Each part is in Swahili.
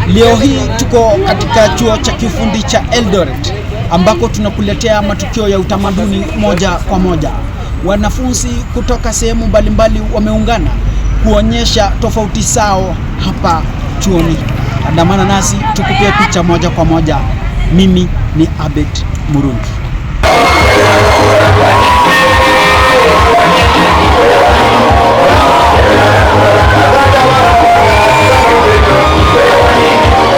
Leo hii tuko katika chuo cha kiufundi cha Eldoret ambako tunakuletea matukio ya utamaduni moja kwa moja. Wanafunzi kutoka sehemu mbalimbali wameungana kuonyesha tofauti zao hapa chuoni. Andamana nasi tukupie picha moja kwa moja. Mimi ni Abed Murungi.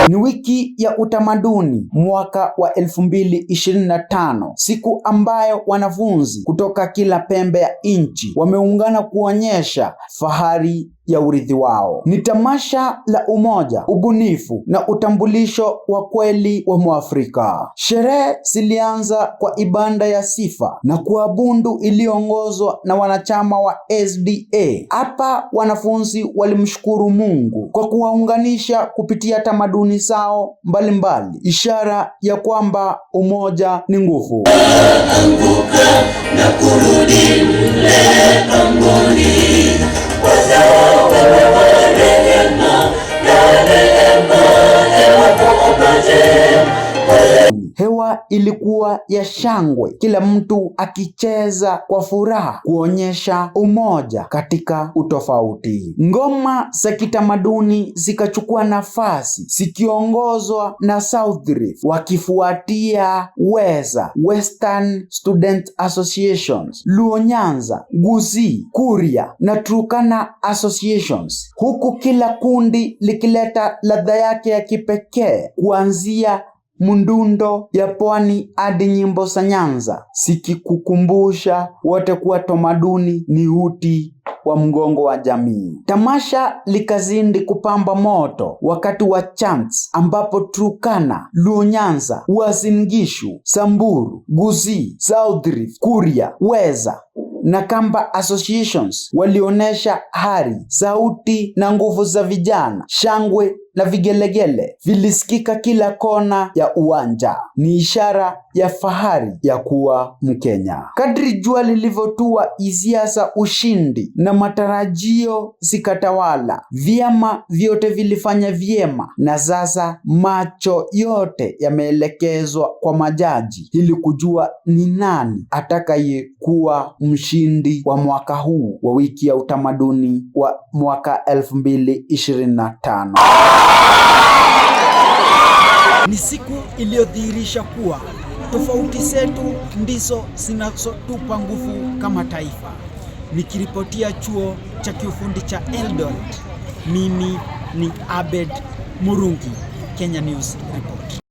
Ni wiki ya utamaduni mwaka wa 2025, siku ambayo wanafunzi kutoka kila pembe ya nchi wameungana kuonyesha fahari ya urithi wao. Ni tamasha la umoja, ubunifu na utambulisho wa kweli wa Mwafrika. Sherehe zilianza kwa ibada ya sifa na kuabudu iliyoongozwa na wanachama wa SDA. Hapa wanafunzi walimshukuru Mungu kwa kuwaunganisha kupitia tamaduni zao mbalimbali, ishara ya kwamba umoja ni nguvu. Na kurudi mle pangoni. Hewa ilikuwa ya shangwe, kila mtu akicheza kwa furaha kuonyesha umoja katika utofauti. Ngoma za kitamaduni zikachukua nafasi zikiongozwa na South Rift, wakifuatia Weza, Western Student Associations, Luo Nyanza, Gusii, Kuria na Turkana Associations, huku kila kundi likileta ladha yake ya kipekee, kuanzia mundundo ya pwani hadi nyimbo za Nyanza, sikikukumbusha wote kuwa tamaduni ni uti wa mgongo wa jamii. Tamasha likazindi kupamba moto wakati wa chants, ambapo Turkana, Luo Nyanza, Uasin Gishu, Samburu, Gusii, South Rift, Kuria, Weza na Kamba Associations walionesha hari, sauti na nguvu za vijana. Shangwe na vigelegele vilisikika kila kona ya uwanja. Ni ishara ya fahari ya kuwa Mkenya. Kadri jua lilivyotua, hisia za ushindi na matarajio zikatawala. Vyama vyote vilifanya vyema, na sasa macho yote yameelekezwa kwa majaji ili kujua ni nani atakayekuwa mshindi wa mwaka huu wa wiki ya utamaduni wa mwaka 2025. Ni siku iliyodhihirisha kuwa tofauti zetu ndizo zinazotupa nguvu kama taifa. Nikiripotia chuo cha kiufundi cha Eldoret, mimi ni Abed Murungi, Kenya News Report.